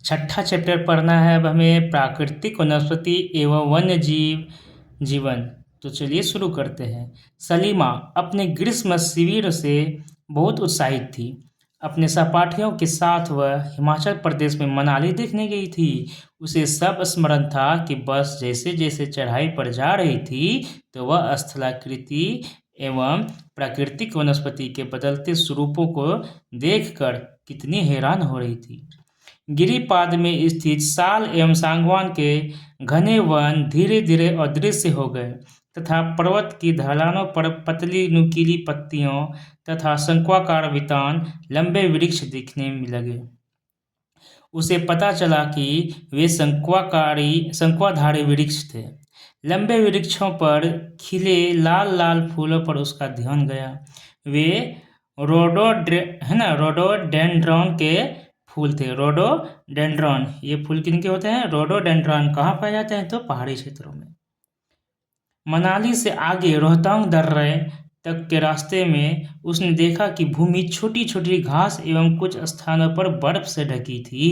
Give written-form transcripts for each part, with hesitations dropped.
छठा चैप्टर पढ़ना है अब हमें, प्राकृतिक वनस्पति एवं वन्य जीव जीवन। तो चलिए शुरू करते हैं। सलीमा अपने ग्रीष्म शिविर से बहुत उत्साहित थी। अपने सहपाठियों के साथ वह हिमाचल प्रदेश में मनाली देखने गई थी। उसे सब स्मरण था कि बस जैसे जैसे चढ़ाई पर जा रही थी तो वह स्थलाकृति एवं प्राकृतिक वनस्पति के बदलते स्वरूपों को देखकर कितनी हैरान हो रही थी। गिरिपाद में स्थित साल एवं सागवान के घने वन धीरे धीरे अदृश्य हो गए तथा पर्वत की ढलानों पर पतली नुकीली पत्तियों तथा शंक्वाकार वितान लंबे वृक्ष दिखने लगे। उसे पता चला कि वे शंक्वाधारी वृक्ष थे। लंबे वृक्षों पर खिले लाल लाल फूलों पर उसका ध्यान गया। वे रोडोडेंड्रॉन के फूल थे। रोडोडेंड्रॉन, ये फूल किनके होते हैं? रोडोडेंड्रॉन कहाँ पाए जाते हैं? तो पहाड़ी क्षेत्रों में। मनाली से आगे रोहतांग दर्रे तक के रास्ते में उसने देखा कि भूमि छोटी छोटी घास एवं कुछ स्थानों पर बर्फ से ढकी थी।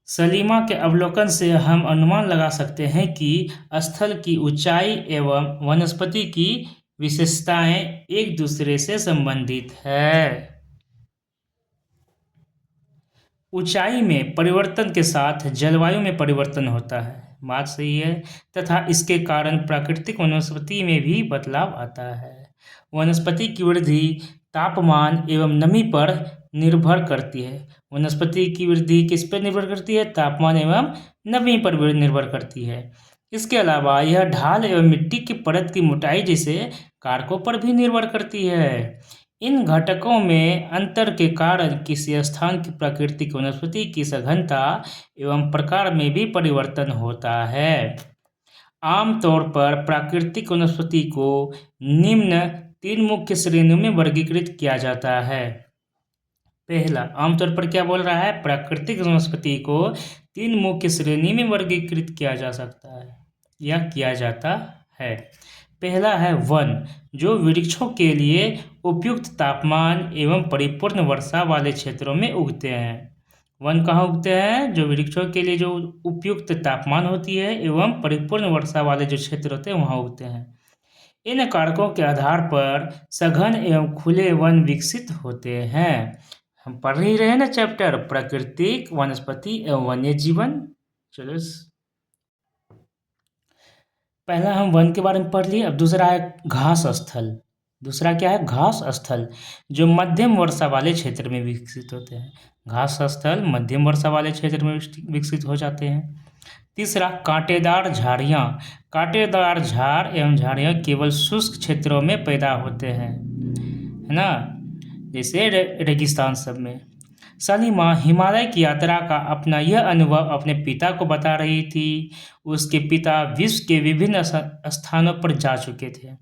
सलीमा के अवलोकन से हम अनुमान लगा सकते हैं कि स्थल की ऊंचाई एवं वनस्पति की विशेषताएं एक दूसरे से संबंधित है। ऊंचाई में परिवर्तन के साथ जलवायु में परिवर्तन होता है, बात सही है, तथा इसके कारण प्राकृतिक वनस्पति में भी बदलाव आता है। वनस्पति की वृद्धि तापमान एवं नमी पर निर्भर करती है। वनस्पति की वृद्धि किस पर निर्भर करती है? तापमान एवं नमी पर निर्भर करती है। इसके अलावा यह ढाल एवं मिट्टी की परत की मोटाई जैसे कारकों पर भी निर्भर करती है। इन घटकों में अंतर के कारण किसी स्थान की प्राकृतिक वनस्पति की सघनता एवं प्रकार में भी परिवर्तन होता है। आमतौर पर प्राकृतिक वनस्पति को निम्न 3 मुख्य श्रेणियों में वर्गीकृत किया जाता है। पहला, आमतौर पर क्या बोल रहा है? प्राकृतिक वनस्पति को 3 मुख्य श्रेणी में वर्गीकृत किया जा सकता है या किया जाता है। पहला है वन, जो वृक्षों के लिए उपयुक्त तापमान एवं परिपूर्ण वर्षा वाले क्षेत्रों में उगते हैं। वन कहाँ उगते हैं? जो वृक्षों के लिए जो उपयुक्त तापमान होती है एवं परिपूर्ण वर्षा वाले जो क्षेत्र होते हैं वहाँ उगते हैं। इन कारकों के आधार पर सघन एवं खुले वन विकसित होते हैं। हम पढ़ ही रहे हैं ना चैप्टर प्राकृतिक वनस्पति एवं वन्य जीवन। चलो, पहला हम वन के बारे में पढ़ लिए। अब दूसरा है घास स्थल। दूसरा क्या है? घास स्थल, जो मध्यम वर्षा वाले क्षेत्र में विकसित होते हैं। घास स्थल मध्यम वर्षा वाले क्षेत्र में विकसित हो जाते हैं। तीसरा, कांटेदार झाड़ियाँ। कांटेदार झाड़ एवं झाड़ियाँ केवल शुष्क क्षेत्रों में पैदा होते हैं, है ना, जैसे रेगिस्तान सब में। सलीमा हिमालय की यात्रा का अपना यह अनुभव अपने पिता को बता रही थी। उसके पिता विश्व के विभिन्न स्थानों पर जा चुके थे।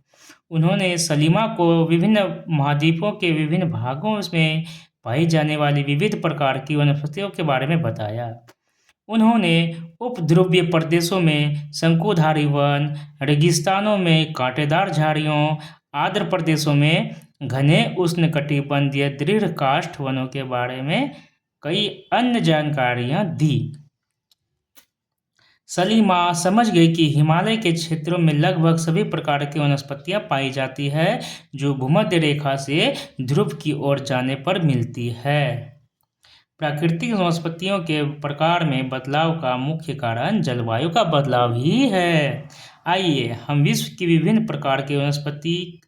उन्होंने सलीमा को विभिन्न महाद्वीपों के विभिन्न भागों में पाई जाने वाली विविध प्रकार की वनस्पतियों के बारे में बताया। उन्होंने उपध्रुवीय प्रदेशों में शंकुधारी वन, रेगिस्तानों में कांटेदार झाड़ियों, आर्द्र प्रदेशों में घने उष्णकटिबंधीय दृढ़ काष्ठ वनों के बारे में कई अन्य जानकारियां दी। सलीमा समझ गई कि हिमालय के क्षेत्रों में लगभग सभी प्रकार की वनस्पतियां पाई जाती है जो भूमध्य रेखा से ध्रुव की ओर जाने पर मिलती है। प्राकृतिक वनस्पतियों के प्रकार में बदलाव का मुख्य कारण जलवायु का बदलाव ही है। आइए हम विश्व की विभिन्न प्रकार की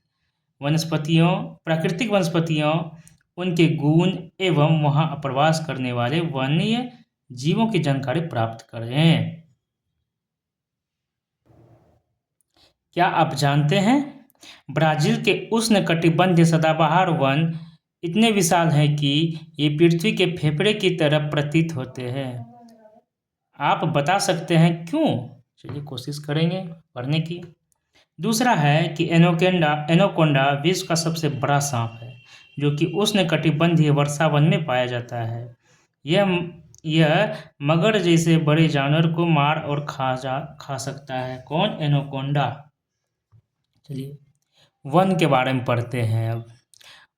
प्राकृतिक वनस्पतियों, उनके गुण एवं वहां प्रवास करने वाले वन्य जीवों की जानकारी प्राप्त करें। क्या आप जानते हैं ब्राजील के उष्णकटिबंधीय सदाबहार वन इतने विशाल हैं कि ये पृथ्वी के फेफड़े की तरह प्रतीत होते हैं। आप बता सकते हैं क्यों? चलिए कोशिश करेंगे पढ़ने की। दूसरा है कि एनाकोंडा विश्व का सबसे बड़ा सांप है जो कि उष्णकटिबंधीय वर्षा वन में पाया जाता है। यह मगर जैसे बड़े जानवर को मार और खा सकता है। कौन? एनाकोंडा। चलिए वन के बारे में पढ़ते हैं अब।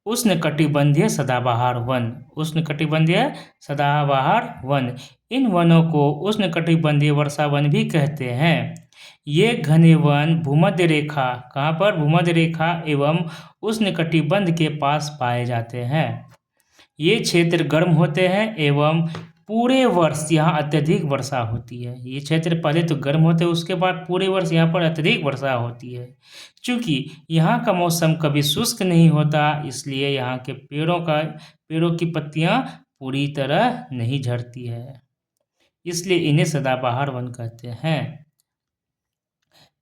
उष्णकटिबंधीय सदाबहार वन। उष्णकटिबंधीय सदाबहार वन। इन वनों को उष्णकटिबंधीय वर्षा वन भी कहते हैं। ये घने वन भूमध्य रेखा, कहाँ पर? भूमध्य रेखा एवं उष्णकटिबंध के पास पाए जाते हैं। ये क्षेत्र गर्म होते हैं एवं पूरे वर्ष यहाँ अत्यधिक वर्षा होती है। ये क्षेत्र पहले तो गर्म होते हैं, उसके बाद पूरे वर्ष यहाँ पर अत्यधिक वर्षा होती है। चूँकि यहाँ का मौसम कभी शुष्क नहीं होता, इसलिए यहाँ के पेड़ों की पत्तियाँ पूरी तरह नहीं झड़ती है, इसलिए इन्हें सदाबहार वन कहते हैं।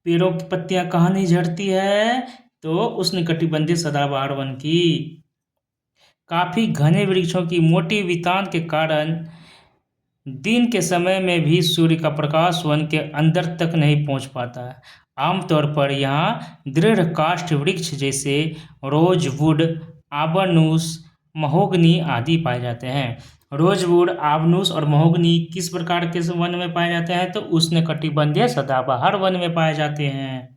पेड़ों की पत्तियाँ कहाँ नहीं झड़ती है? तो उष्णकटिबंधीय सदाबहार वन की। काफ़ी घने वृक्षों की मोटी वितान के कारण दिन के समय में भी सूर्य का प्रकाश वन के अंदर तक नहीं पहुंच पाता है। आमतौर पर यहाँ दृढ़ काष्ठ वृक्ष जैसे रोजवुड, आबनूस, महोगनी आदि पाए जाते हैं। रोजवुड, आबनूस और महोगनी किस प्रकार के वन में पाए जाते हैं? तो उष्णकटिबंधीय सदाबहार वन में पाए जाते हैं।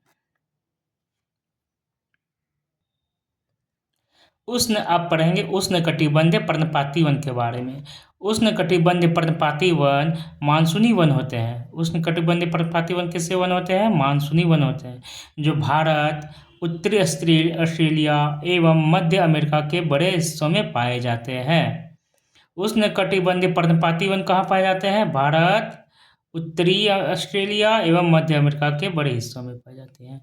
अब पढ़ेंगे उष्णकटिबंधीय पर्णपाती वन के बारे में। उष्णकटिबंधीय पर्णपाती वन मानसूनी वन होते हैं। उष्णकटिबंधीय पर्णपाती वन कैसे वन होते हैं? मानसूनी वन होते हैं, जो भारत, उत्तरी ऑस्ट्रेलिया एवं मध्य अमेरिका के बड़े हिस्सों में पाए जाते हैं। उष्णकटिबंधीय पर्णपाती वन कहाँ पाए जाते हैं? भारत, उत्तरी ऑस्ट्रेलिया एवं मध्य अमेरिका के बड़े हिस्सों में पाए जाते हैं।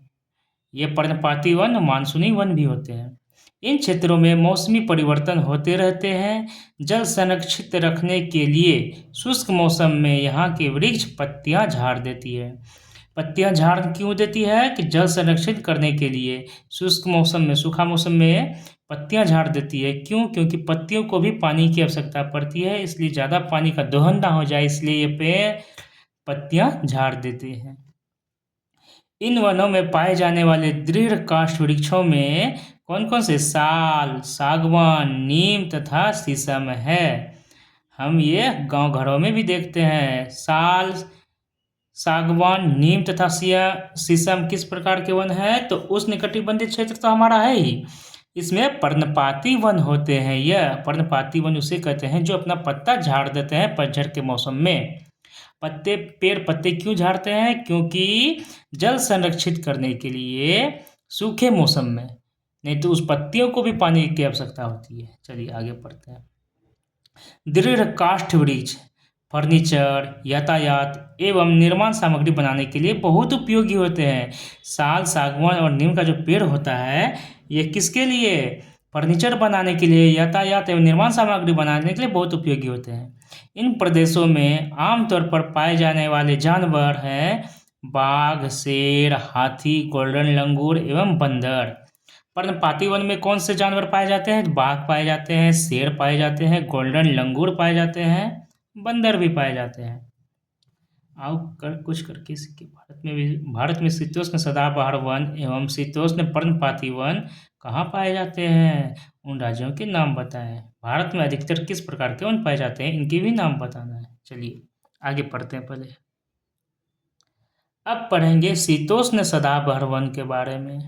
ये पर्णपाती वन मानसूनी वन भी होते हैं। इन क्षेत्रों में मौसमी परिवर्तन होते रहते हैं। जल संरक्षित रखने के लिए शुष्क मौसम में यहाँ के वृक्ष पत्तियाँ झाड़ देती है। पत्तियाँ झाड़ क्यों देती है? कि जल संरक्षित करने के लिए शुष्क मौसम में, सूखा मौसम में पत्तियाँ झाड़ देती है। क्यों? क्योंकि पत्तियों को भी पानी की आवश्यकता पड़ती है, इसलिए ज़्यादा पानी का दोहन ना हो जाए, इसलिए ये पेड़ पत्तियाँ झाड़ देते हैं। इन वनों में पाए जाने वाले दृढ़ काष्ठ वृक्षों में कौन कौन से? साल, सागवान, नीम तथा शीशम है। हम ये गांव घरों में भी देखते हैं। साल, सागवान, नीम तथा शीशम किस प्रकार के वन है? तो उष्णकटिबंधीय क्षेत्र तो हमारा है ही, इसमें पर्णपाती वन होते हैं। यह पर्णपाती वन उसे कहते हैं जो अपना पत्ता झाड़ देते हैं पतझड़ के मौसम में। पेड़ पत्ते क्यों झाड़ते हैं? क्योंकि जल संरक्षित करने के लिए सूखे मौसम में, नहीं तो उस पत्तियों को भी पानी की आवश्यकता होती है। चलिए आगे पढ़ते हैं। दृढ़ काष्ठ वृक्ष फर्नीचर, यातायात एवं निर्माण सामग्री बनाने के लिए बहुत उपयोगी होते हैं। साल, सागवान और नीम का जो पेड़ होता है, ये किसके लिए? फर्नीचर बनाने के लिए, यातायात एवं निर्माण सामग्री बनाने के लिए बहुत उपयोगी होते हैं। इन प्रदेशों में आमतौर पर पाए जाने वाले जानवर हैं बाघ, शेर, हाथी, गोल्डन लंगूर एवं बंदर। पर्णपाती वन में कौन से जानवर पाए जाते हैं? बाघ पाए जाते हैं, शेर पाए जाते हैं, गोल्डन लंगूर पाए जाते हैं, बंदर भी पाए जाते हैं। आओ कुछ करके सीखे। भारत में शीतोष्ण सदाबहार वन एवं शीतोष्ण पर्णपाती वन कहाँ पाए जाते हैं? उन राज्यों के नाम बताएं। भारत में अधिकतर किस प्रकार के वन पाए जाते हैं, इनके भी नाम बताना है। चलिए आगे पढ़ते हैं। पहले अब पढ़ेंगे शीतोष्ण सदाबहार वन के बारे में।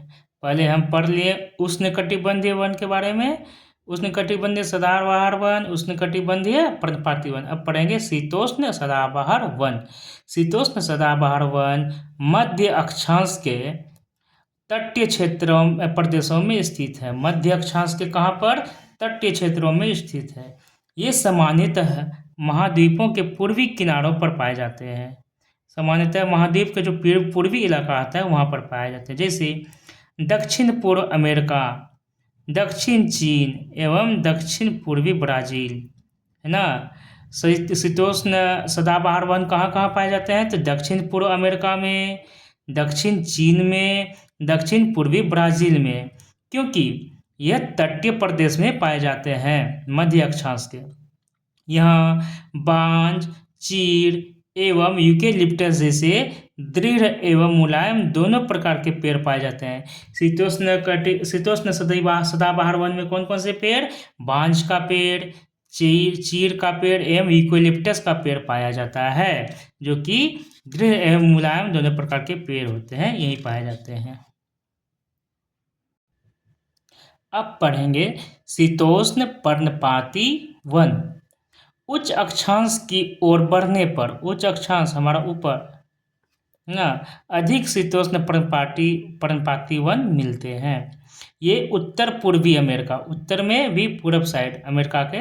पहले हम पढ़ लिए उष्णकटिबंधीय वन के बारे में, उष्णकटिबंधीय सदाबहार वन, उष्णकटिबंधीय पर्णपाती वन। अब पढ़ेंगे शीतोष्ण सदाबहार वन। शीतोष्ण सदाबहार वन मध्य अक्षांश के तटीय क्षेत्रों प्रदेशों में स्थित है। मध्य अक्षांश के कहाँ पर? तटीय क्षेत्रों में स्थित है। ये सामान्यतः महाद्वीपों के पूर्वी किनारों पर पाए जाते हैं। सामान्यतः महाद्वीप का जो पूर्वी इलाका आता है वहाँ पर पाए जाते हैं, जैसे दक्षिण पूर्व अमेरिका, दक्षिण चीन एवं दक्षिण पूर्वी ब्राज़ील, है ना। शीतोष्ण सदाबहार वन कहाँ कहाँ पाए जाते हैं? तो दक्षिण पूर्व अमेरिका में, दक्षिण चीन में, दक्षिण पूर्वी ब्राज़ील में, क्योंकि यह तटीय प्रदेश में पाए जाते हैं मध्य अक्षांश के। यहाँ बांज, चीड़ एवं यूकेलिप्टस जैसे दृढ़ एवं मुलायम दोनों प्रकार के पेड़ पाए जाते हैं। शीतोष्ण सदाबहार वन में कौन कौन से पेड़? बांज का पेड़, चीड़ का पेड़ एवं यूकेलिप्टस का पेड़ पाया जाता है, जो कि दृढ़ एवं मुलायम दोनों प्रकार के पेड़ होते हैं, यही पाए जाते हैं। अब पढ़ेंगे शीतोष्ण पर्णपाती वन। उच्च अक्षांश की ओर बढ़ने पर, उच्च अक्षांश हमारा ऊपर ना, अधिक शीतोष्ण पर्णपाती वन मिलते हैं। ये उत्तर पूर्वी अमेरिका, उत्तर में भी पूरब साइड अमेरिका के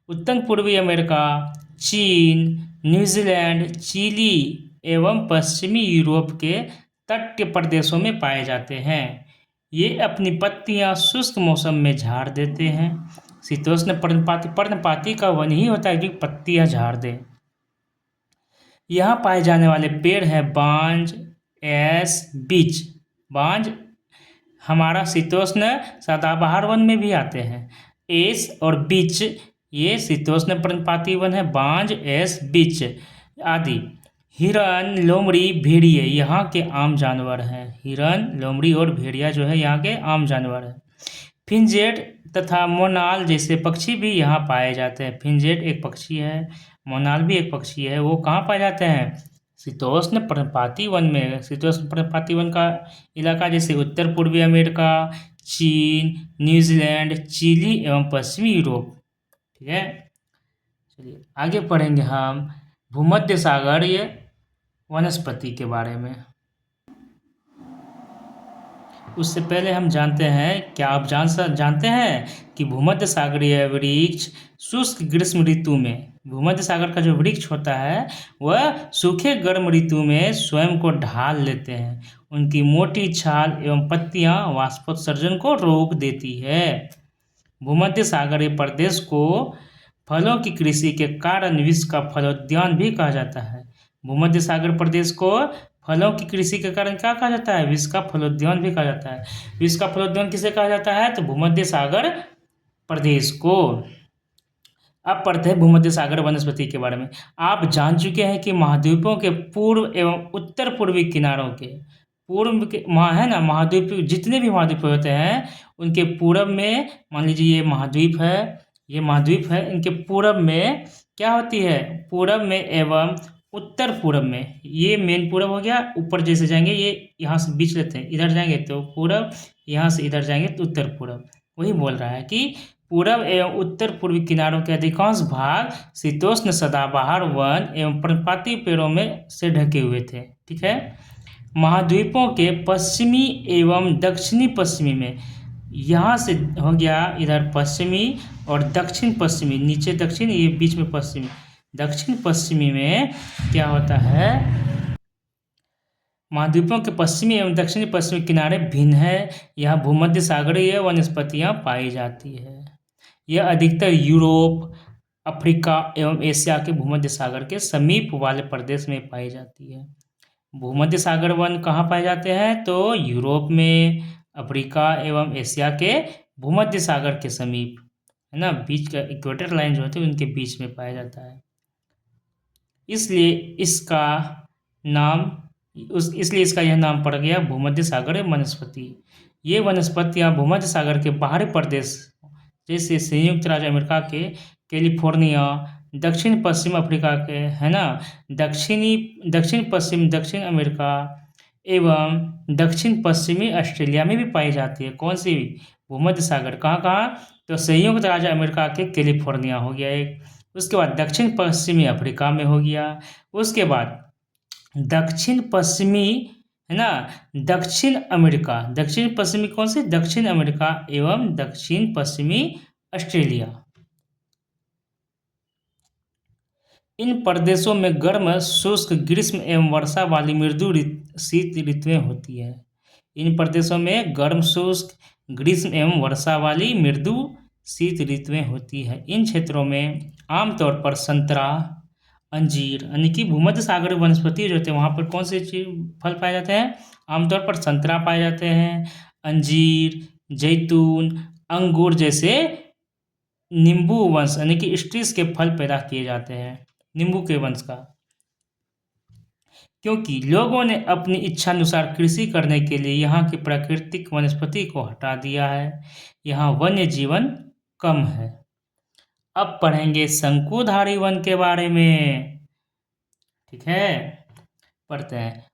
उत्तर पूर्वी अमेरिका, चीन, न्यूजीलैंड, चिली एवं पश्चिमी यूरोप के तटीय प्रदेशों में पाए जाते हैं। ये अपनी पत्तियां शुष्क मौसम में झाड़ देते हैं। शीतोष्ण पर्णपाती का वन ही होता है जो पत्तियां झाड़ दे। यहाँ पाए जाने वाले पेड़ हैं बांज, एस, बीच। बांज हमारा शीतोष्ण सदाबहार वन में भी आते हैं। एस और बीच ये शीतोष्ण पर्णपाती वन है। बांज, एस, बीच आदि। हिरन, लोमड़ी, भेड़िए यहाँ के आम जानवर हैं। हिरन, लोमड़ी और भेड़िया जो है यहाँ के आम जानवर हैं। फिंजेट तथा मोनाल जैसे पक्षी भी यहाँ पाए जाते हैं। फिंजेट एक पक्षी है, मोनाल भी एक पक्षी है। वो कहाँ पाए जाते हैं? शीतोष्ण पर्णपाती वन में। शीतोष्ण पर्णपाती वन का इलाका जैसे उत्तर पूर्वी अमेरिका, चीन, न्यूजीलैंड, चिली एवं पश्चिमी यूरोप। ठीक है, चलिए आगे पढ़ेंगे हम भूमध्य सागरीय वनस्पति के बारे में। उससे पहले हम जानते हैं, क्या आप जानते हैं कि भूमध्य सागरीय वृक्ष शुष्क ग्रीष्म ऋतु में, भूमध्य सागर का जो वृक्ष होता है वह सूखे गर्म ऋतु में स्वयं को ढाल लेते हैं। उनकी मोटी छाल एवं पत्तियां वाष्पोत्सर्जन को रोक देती है। भूमध्य सागरीय प्रदेश को फलों की कृषि के कारण विश्व का फलोद्यान भी कहा जाता है। भूमध्य सागर प्रदेश को फलों की कृषि के कारण क्या कहा जाता है? विश्व का फलोद्यान भी कहा जाता है। विश्व का फलोद्यान किसे कहा जाता है? तो भूमध्य सागर प्रदेश को। अब पढ़ते हैं भूमध्य सागर वनस्पति के बारे में। आप जान चुके हैं कि महाद्वीपों के पूर्व एवं उत्तर पूर्वी किनारों के पूर्व के है ना, महाद्वीप जितने भी महाद्वीप होते हैं उनके पूरब में, मान लीजिए ये महाद्वीप है, ये महाद्वीप है, इनके पूरब में क्या होती है? पूरब में एवं उत्तर पूरब में, ये मेन पूरब हो गया। ऊपर जैसे जाएंगे ये यहाँ से बीच लेते हैं, इधर जाएंगे तो पूरब, यहाँ से इधर जाएंगे तो उत्तर पूरब। वही बोल रहा है कि पूरब एवं उत्तर पूर्वी किनारों के अधिकांश भाग शीतोष्ण सदाबहार वन एवं पर्णपाती पेड़ों में से ढके हुए थे। ठीक है, महाद्वीपों के पश्चिमी एवं दक्षिणी पश्चिमी में, यहाँ से हो गया इधर पश्चिमी और दक्षिण पश्चिमी, नीचे दक्षिण ये बीच में पश्चिमी, दक्षिण पश्चिमी में क्या होता है? महाद्वीपों के पश्चिमी एवं दक्षिणी पश्चिमी किनारे भिन्न है। यहाँ भूमध्य सागरीय वनस्पतियाँ पाई जाती है। यह अधिकतर यूरोप, अफ्रीका एवं एशिया के भूमध्य सागर के समीप वाले प्रदेश में पाई जाती है। भूमध्य सागर वन कहाँ पाए जाते हैं? तो यूरोप में, अफ्रीका एवं एशिया के भूमध्य सागर के समीप, है ना, बीच का इक्वेटर लाइन जो होती है उनके बीच में पाया जाता है। इसलिए इसका यह नाम पड़ गया भूमध्य सागर वनस्पति। ये वनस्पतियाँ भूमध्य सागर के बाहरी प्रदेश जैसे संयुक्त राज्य अमेरिका के कैलिफोर्निया, दक्षिण पश्चिम अफ्रीका के, है ना, दक्षिण पश्चिम दक्षिण अमेरिका एवं दक्षिण पश्चिमी ऑस्ट्रेलिया में भी पाई जाती है। कौन सी? भूमध्य सागर। कहाँ? तो संयुक्त राज्य अमेरिका के कैलिफोर्निया हो गया एक, उसके बाद दक्षिण पश्चिमी अफ्रीका में हो गया, उसके बाद दक्षिण पश्चिमी, है ना, दक्षिण अमेरिका, दक्षिण पश्चिमी कौन सी? दक्षिण अमेरिका एवं दक्षिण पश्चिमी ऑस्ट्रेलिया। इन प्रदेशों में गर्म शुष्क ग्रीष्म एवं वर्षा वाली मृदु शीत ऋतुएं होती है। इन प्रदेशों में गर्म शुष्क ग्रीष्म एवं वर्षा वाली मृदु शीत ऋतुएं होती है। इन क्षेत्रों में आमतौर पर संतरा, अंजीर, यानी कि भूमध्य सागर वनस्पति जो होते हैं वहाँ पर कौन से फल पाए जाते हैं? आमतौर पर संतरा पाए जाते हैं, अंजीर, जैतून, अंगूर जैसे नींबू वंश यानी कि स्ट्रीस के फल पैदा किए जाते हैं, नींबू के वंश का। क्योंकि लोगों ने अपनी इच्छानुसार कृषि करने के लिए यहाँ की प्राकृतिक वनस्पति को हटा दिया है, यहाँ वन्य जीवन कम है। अब पढ़ेंगे शंकुधारी वन के बारे में। ठीक है, पढ़ते हैं।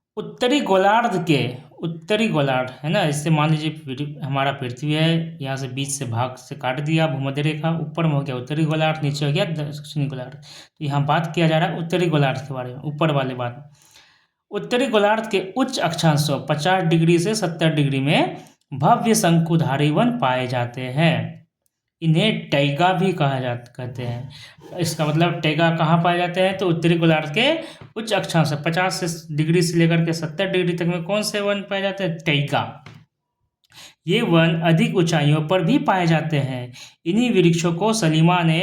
उत्तरी गोलार्ध है ना, इससे मान लीजिए हमारा पृथ्वी है, यहाँ से बीच से भाग से काट दिया भूमध्य रेखा, ऊपर में हो गया उत्तरी गोलार्ध, नीचे हो गया दक्षिणी गोलार्ध। तो यहाँ बात किया जा रहा है उत्तरी गोलार्ध के बारे में, ऊपर वाले बात। उत्तरी गोलार्ध के उच्च अक्षांशों 50 डिग्री से 70 डिग्री में भव्य शंकुधारी वन पाए जाते हैं। इन्हें टैगा भी कहते हैं। इसका मतलब टैगा कहाँ पाए जाते हैं, तो उत्तरी गोलार्ध के उच्च अक्षांश 50 डिग्री से लेकर के 70 डिग्री तक में कौन से वन पाए जाते हैं, टैगा। ये वन अधिक ऊंचाइयों पर भी पाए जाते हैं। इन्हीं वृक्षों को सलीमा ने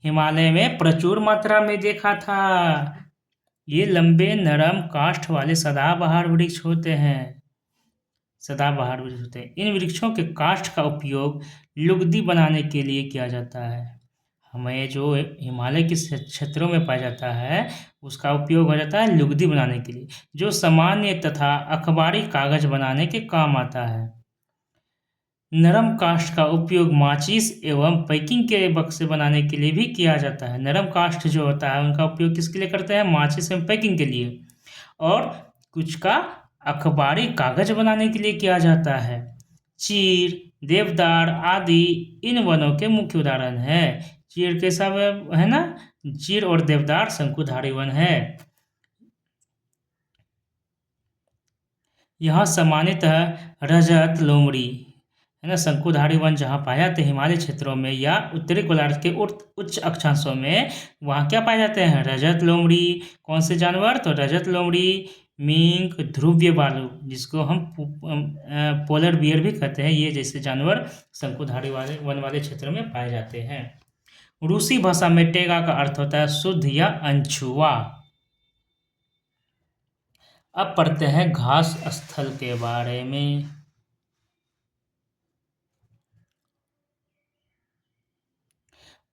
हिमालय में प्रचुर मात्रा में देखा था। ये लंबे नरम काष्ठ वाले सदाबहार वृक्ष होते हैं। इन वृक्षों के काष्ठ का उपयोग लुगदी बनाने के लिए किया जाता है। हमें जो हिमालय के क्षेत्रों में पाया जाता है उसका उपयोग हो जाता है लुगदी बनाने के लिए, जो सामान्य तथा अखबारी कागज बनाने के काम आता है। नरम काष्ठ का उपयोग माचिस एवं पैकिंग के बक्से बनाने के लिए भी किया जाता है। नरम काष्ठ जो होता है उनका उपयोग किसके लिए करते हैं, माचिस एवं पैकिंग के लिए, और कुछ का अखबारी कागज बनाने के लिए किया जाता है। चीर, देवदार आदि इन वनों के मुख्य उदाहरण है। चीर कैसा है ना, चीर और देवदार शंकुधारी वन है। यहाँ सामान्यतः रजत लोमड़ी है ना, शंकुधारी वन जहाँ पाए जाते हैं हिमालय क्षेत्रों में या उत्तरी गोलार्ध के उच्च अक्षांशों में, वहाँ क्या पाए जाते हैं, रजत लोमड़ी। कौन से जानवर, तो रजत लोमड़ी, मिंक, ध्रुवीय भालू जिसको हम पोलर बियर भी कहते हैं, ये जैसे जानवर शंकुधारी वाले वन वाले क्षेत्र में पाए जाते हैं। रूसी भाषा में टेगा का अर्थ होता है शुद्ध या अनछुआ। अब पढ़ते हैं घास स्थल के बारे में।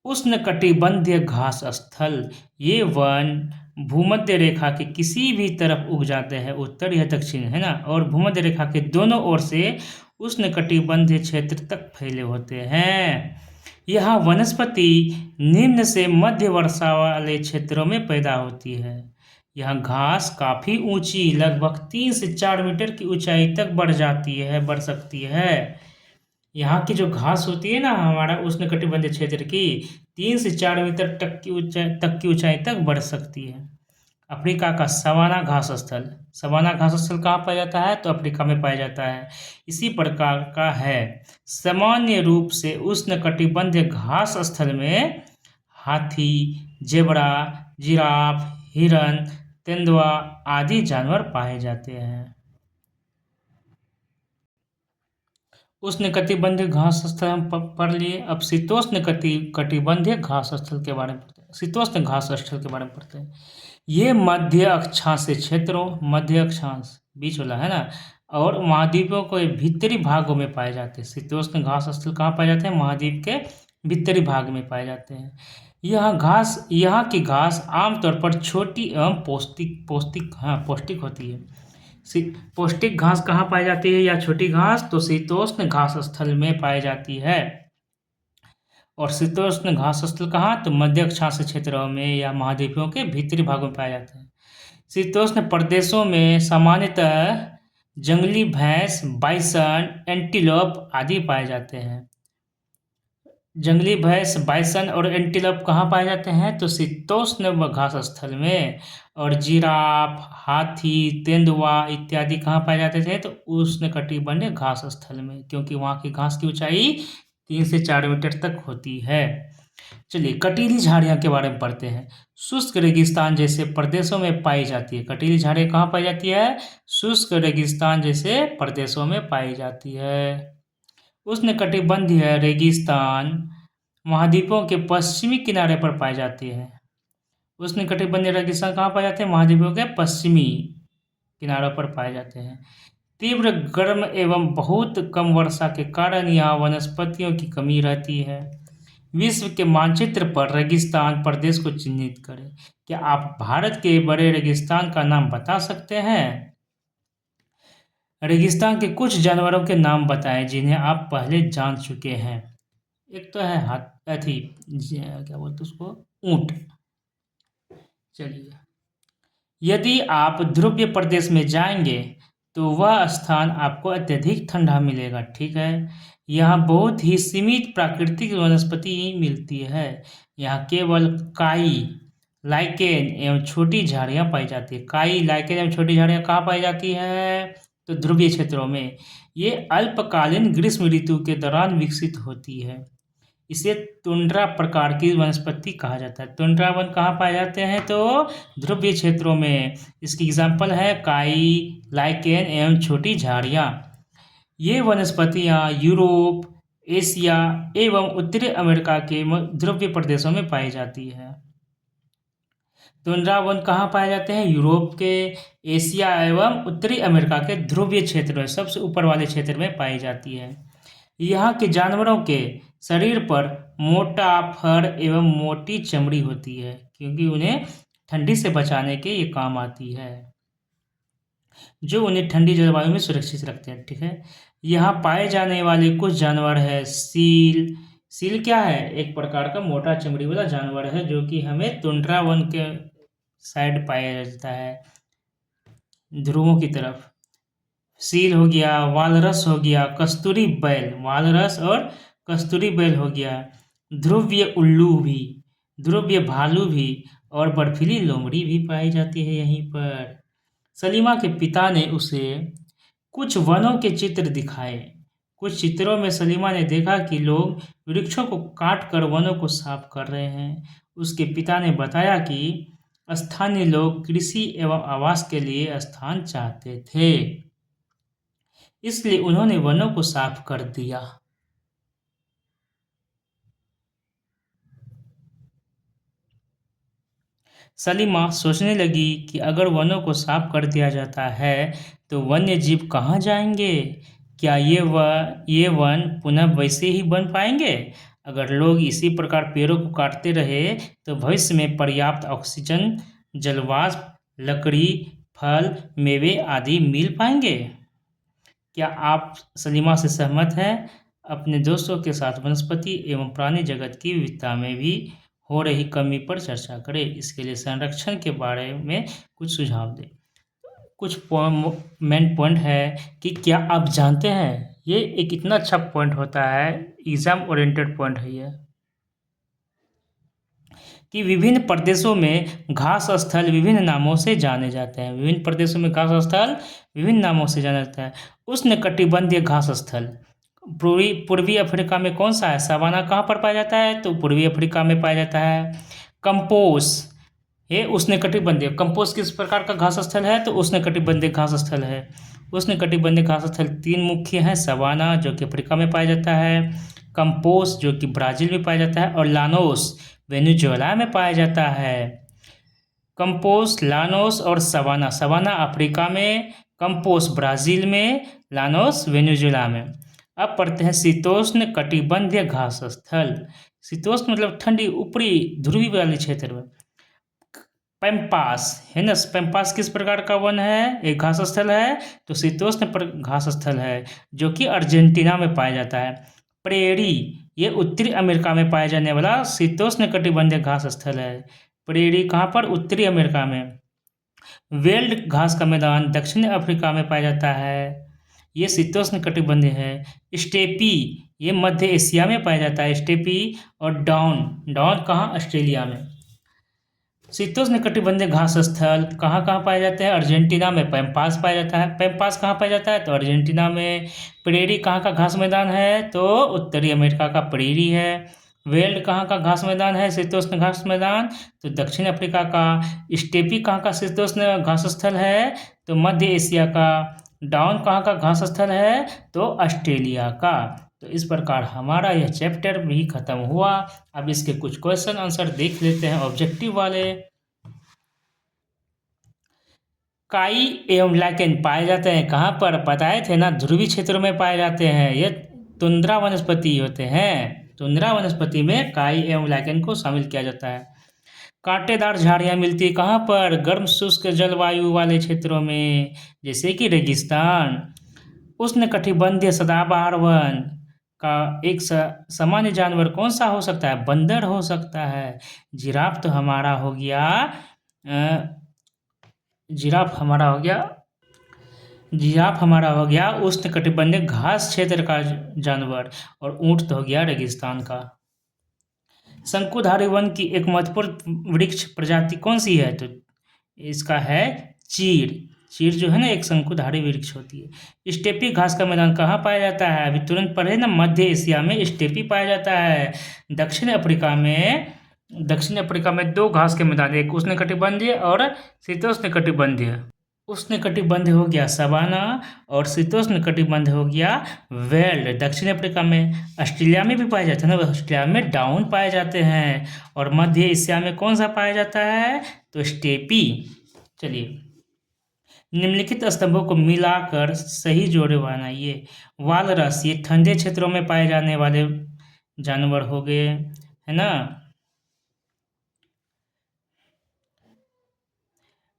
उष्णकटिबंधीय घास स्थल, ये वन भूमध्य रेखा के किसी भी तरफ उग जाते हैं, उत्तर या दक्षिण है ना, और भूमध्य रेखा के दोनों ओर से उष्णकटिबंधीय क्षेत्र तक फैले होते हैं। यह वनस्पति निम्न से मध्य वर्षा वाले क्षेत्रों में पैदा होती है। यह घास काफ़ी ऊंची, लगभग 3 से 4 मीटर की ऊंचाई तक बढ़ सकती है। यहाँ की जो घास होती है ना हमारा उष्णकटिबंधीय क्षेत्र की, 3 से 4 मीटर तक की ऊंचाई तक बढ़ सकती है। अफ्रीका का सवाना घास स्थल कहाँ पाया जाता है, तो अफ्रीका में पाया जाता है। इसी प्रकार का है। सामान्य रूप से उष्णकटिबंधीय घास स्थल में हाथी, जेबरा, जिराफ, हिरन, तेंदुआ आदि जानवर पाए जाते हैं। उष्णकटिबंधीय घास स्थल हम पढ़ लिए। अब शीतोष्ण कटिबंधीय घास स्थल के बारे में पढ़ते हैं। शीतोष्ण घास स्थल के बारे में पढ़ते हैं। ये मध्य अक्षांशीय क्षेत्रों, मध्य अक्षांश बीच वाला है ना, और महाद्वीपों के भीतरी भागों में पाए जाते हैं। शीतोष्ण घास स्थल कहाँ पाए जाते हैं, महाद्वीप के भीतरी भाग में पाए जाते हैं। यहाँ की घास आमतौर पर छोटी एवं पौष्टिक होती है। पौष्टिक घास कहाँ पाई जाती है या छोटी घास, तो शीतोष्ण घास स्थल में पाई जाती है। और शीतोष्ण घास स्थल कहाँ, तो मध्य अक्षांशीय क्षेत्रों में या महाद्वीपों के भीतरी भागों में पाए जाते हैं। शीतोष्ण प्रदेशों में सामान्यतः जंगली भैंस, बाइसन, एंटीलोप आदि पाए जाते हैं। जंगली भैंस, बाइसन और एंटीलोप कहाँ पाए जाते हैं, तो शीतोष्ण घास स्थल में। और जिराफ, हाथी, तेंदुआ इत्यादि कहाँ पाए जाते थे, तो उष्णकटिबंधीय घास स्थल में, क्योंकि वहाँ की घास की ऊंचाई 3 से 4 मीटर तक होती है। चलिए कटीली झाड़ियाँ के बारे में पढ़ते हैं। शुष्क रेगिस्तान जैसे प्रदेशों में पाई जाती है। कटीली झाड़ियाँ कहाँ पाई जाती है, शुष्क रेगिस्तान जैसे प्रदेशों में पाई जाती है। उष्णकटिबंधीय रेगिस्तान महाद्वीपों के पश्चिमी किनारे पर पाई जाती है। उष्णकटिबंधीय रेगिस्तान कहाँ पाए जाते हैं, महाद्वीपों के पश्चिमी किनारों पर पाए जाते हैं। तीव्र गर्म एवं बहुत कम वर्षा के कारण यहाँ वनस्पतियों की कमी रहती है। विश्व के मानचित्र पर रेगिस्तान प्रदेश को चिन्हित करें। क्या आप भारत के बड़े रेगिस्तान का नाम बता सकते हैं? रेगिस्तान के कुछ जानवरों के नाम बताएं जिन्हें आप पहले जान चुके हैं। एक तो है क्या बोलते उसको, ऊंट। चलिए, यदि आप ध्रुवीय प्रदेश में जाएंगे तो वह स्थान आपको अत्यधिक ठंडा मिलेगा। ठीक है, यहाँ बहुत ही सीमित प्राकृतिक वनस्पति मिलती है। यहाँ केवल काई, लाइकेन एवं छोटी झाड़ियाँ पाई जाती है। काई, लाइकेन एवं छोटी झाड़ियाँ कहाँ पाई जाती है? तो ध्रुवीय क्षेत्रों में। ये अल्पकालीन ग्रीष्म ऋतु के दौरान विकसित होती है। इसे तुंड्रा प्रकार की वनस्पति कहा जाता है। तुंड्रा वन कहाँ पाए जाते हैं? तो ध्रुवीय क्षेत्रों में। इसकी एग्जाम्पल है काई, लाइकेन एवं छोटी झाड़ियाँ। ये वनस्पतियाँ यूरोप, एशिया एवं उत्तरी अमेरिका के ध्रुवीय प्रदेशों में पाई जाती है। तुंड्रा वन कहाँ पाए जाते हैं? यूरोप के, एशिया एवं उत्तरी अमेरिका के ध्रुवीय क्षेत्र में, सबसे ऊपर वाले क्षेत्र में पाई जाती है। यहाँ के जानवरों के शरीर पर मोटा फर एवं मोटी चमड़ी होती है, क्योंकि उन्हें ठंडी से बचाने के ये काम आती है, जो उन्हें ठंडी जलवायु में सुरक्षित रखते हैं। ठीक है, यहाँ पाए जाने वाले कुछ जानवर है सील। सील क्या है? एक प्रकार का मोटा चमड़ी वाला जानवर है, जो कि हमें तुंड्रा वन के साइड पाया जाता है, ध्रुवों की तरफ। सील हो गया, वालरस हो गया, कस्तूरी बैल, वालरस और कस्तूरी बैल हो गया, ध्रुवीय उल्लू भी, ध्रुवीय भालू भी और बर्फीली लोमड़ी भी पाई जाती है यहीं पर। सलीमा के पिता ने उसे कुछ वनों के चित्र दिखाए। कुछ चित्रों में सलीमा ने देखा कि लोग वृक्षों को काट कर वनों को साफ कर रहे हैं। उसके पिता ने बताया कि स्थानीय लोग कृषि एवं आवास के लिए स्थान चाहते थे, इसलिए उन्होंने वनों को साफ कर दिया। सलीमा सोचने लगी कि अगर वनों को साफ कर दिया जाता है तो वन्य जीव कहाँ जाएंगे? क्या ये वन पुनः वैसे ही बन पाएंगे? अगर लोग इसी प्रकार पेड़ों को काटते रहे तो भविष्य में पर्याप्त ऑक्सीजन, जलवाष्प, लकड़ी, फल, मेवे आदि मिल पाएंगे? क्या आप सलीमा से सहमत हैं? अपने दोस्तों के साथ वनस्पति एवं प्राणी जगत की विविधता में भी हो रही कमी पर चर्चा करें। इसके लिए संरक्षण के बारे में कुछ सुझाव दें। कुछ मेन पॉइंट है कि क्या आप जानते हैं, ये एक इतना अच्छा पॉइंट होता है, एग्जाम ओरिएंटेड पॉइंट है ये, कि विभिन्न प्रदेशों में घास स्थल विभिन्न नामों से जाने जाते हैं। विभिन्न प्रदेशों में घास स्थल विभिन्न नामों से जाना जाता है। उष्णकटिबंधीय घास स्थल पूर्वी अफ्रीका में कौन सा है? सवाना कहाँ पर पाया जाता है? तो पूर्वी अफ्रीका में पाया जाता है। कंपोस, ये उष्णकटिबंधीय, कंपोस किस प्रकार का घास स्थल है? तो उष्णकटिबंधीय घास स्थल है। उष्णकटिबंधीय घास स्थल तीन मुख्य हैं, सवाना जो कि अफ्रीका में पाया जाता है, कंपोस जो कि ब्राज़ील में पाया जाता है, और लानोस वेनेजुएला में पाया जाता है। कंपोस, लानोस और सवाना, सवाना अफ्रीका में, कंपोस ब्राज़ील में, लानोस वेनेजुएला में। अब पढ़ते हैं शीतोष्ण कटिबंधीय घास स्थल। शीतोष्ण मतलब ठंडी ऊपरी ध्रुवी वाले क्षेत्र में। पैम्पास है ना, पैम्पास किस प्रकार का वन है? एक घास स्थल है, तो शीतोष्ण घास स्थल है जो कि अर्जेंटीना में पाया जाता है। प्रेरी, ये उत्तरी अमेरिका में पाया जाने वाला शीतोष्ण कटिबंधीय घास स्थल है। प्रेरी कहाँ पर? उत्तरी अमेरिका में। वेल्ड घास का मैदान दक्षिण अफ्रीका में पाया जाता है, ये शीतोष्ण कटिबंधीय है। स्टेपी, ये मध्य एशिया में पाया जाता है, स्टेपी। और डाउन, डाउन कहाँ? ऑस्ट्रेलिया में। शीतोष्ण कटिबंधीय घास स्थल कहाँ कहाँ पाए जाते हैं? अर्जेंटीना में पैम्पास पाया जाता है। पैम्पास कहाँ पाया जाता है? तो अर्जेंटीना में। प्रेरी कहाँ का घास मैदान है? तो उत्तरी अमेरिका का प्रेरी है। वेल्ड कहाँ का घास मैदान है, शीतोष्ण घास मैदान? तो दक्षिण अफ्रीका का। स्टेपी कहाँ का शीतोष्ण घास स्थल है? तो मध्य एशिया का। डाउन कहाँ का घास स्थल है? तो ऑस्ट्रेलिया का। तो इस प्रकार हमारा यह चैप्टर भी खत्म हुआ। अब इसके कुछ क्वेश्चन आंसर देख लेते हैं ऑब्जेक्टिव वाले। काई एवं लाइकेन पाए जाते हैं कहाँ पर? बताए थे ना, ध्रुवीय क्षेत्रों में पाए जाते हैं। ये तुंद्रा वनस्पति होते हैं। तुंद्रा वनस्पति में काई एवं लाइकेन को शामिल किया जाता है। कांटेदार झाड़ियाँ मिलती है कहाँ पर? गर्म शुष्क जलवायु वाले क्षेत्रों में, जैसे कि रेगिस्तान। उष्णकटिबंधीय सदाबहार वन का एक सामान्य जानवर कौन सा हो सकता है? बंदर हो सकता है। जिराफ तो हमारा हो गया, जिराफ हमारा हो गया जिराफ हमारा हो गया उष्णकटिबंधीय घास क्षेत्र का जानवर, और ऊंट तो हो गया रेगिस्तान का। शंकुधारी वन की एक महत्वपूर्ण वृक्ष प्रजाति कौन सी है? तो इसका है चीड़। चीड़ जो है ना, एक शंकुधारी वृक्ष होती है। स्टेपी घास का मैदान कहाँ पाया जाता है? अभी तुरंत पढ़े ना, मध्य एशिया में स्टेपी पाया जाता है। दक्षिण अफ्रीका में दो घास के मैदान, एक उष्णकटिबंधीय और शीतोष्णकटिबंधीय। उष्णकटिबंधीय हो गया सवाना, और शीतोष्णकटिबंधीय हो गया वेल्ड। दक्षिण अफ्रीका में, ऑस्ट्रेलिया में भी पाए जाते हैं ना, ऑस्ट्रेलिया में डाउन पाए जाते हैं। और मध्य एशिया में कौन सा पाया जाता है? तो स्टेपी। चलिए, निम्नलिखित स्तंभों को मिलाकर सही जोड़े बनाइए। वालरस, ये ठंडे क्षेत्रों में पाए जाने वाले जानवर हो गए, है ना।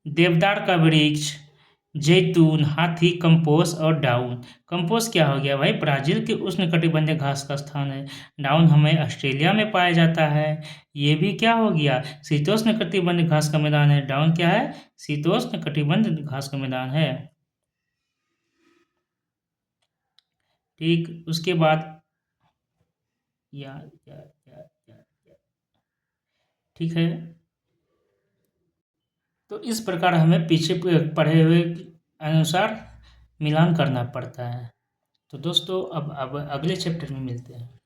देवदार का वृक्ष, जैतून, हाथी, कंपोस और डाउन। कंपोस क्या हो गया भाई? ब्राजील के उष्णकटिबंधीय घास का स्थान है। डाउन हमें ऑस्ट्रेलिया में पाया जाता है। ये भी क्या हो गया? शीतोष्णकटिबंधीय घास का मैदान है। डाउन क्या है? शीतोष्णकटिबंधीय घास का मैदान है। ठीक, उसके बाद या, या, या, या। ठीक है, तो इस प्रकार हमें पीछे पढ़े हुए अनुसार मिलान करना पड़ता है। तो दोस्तों अब अगले चैप्टर में मिलते हैं।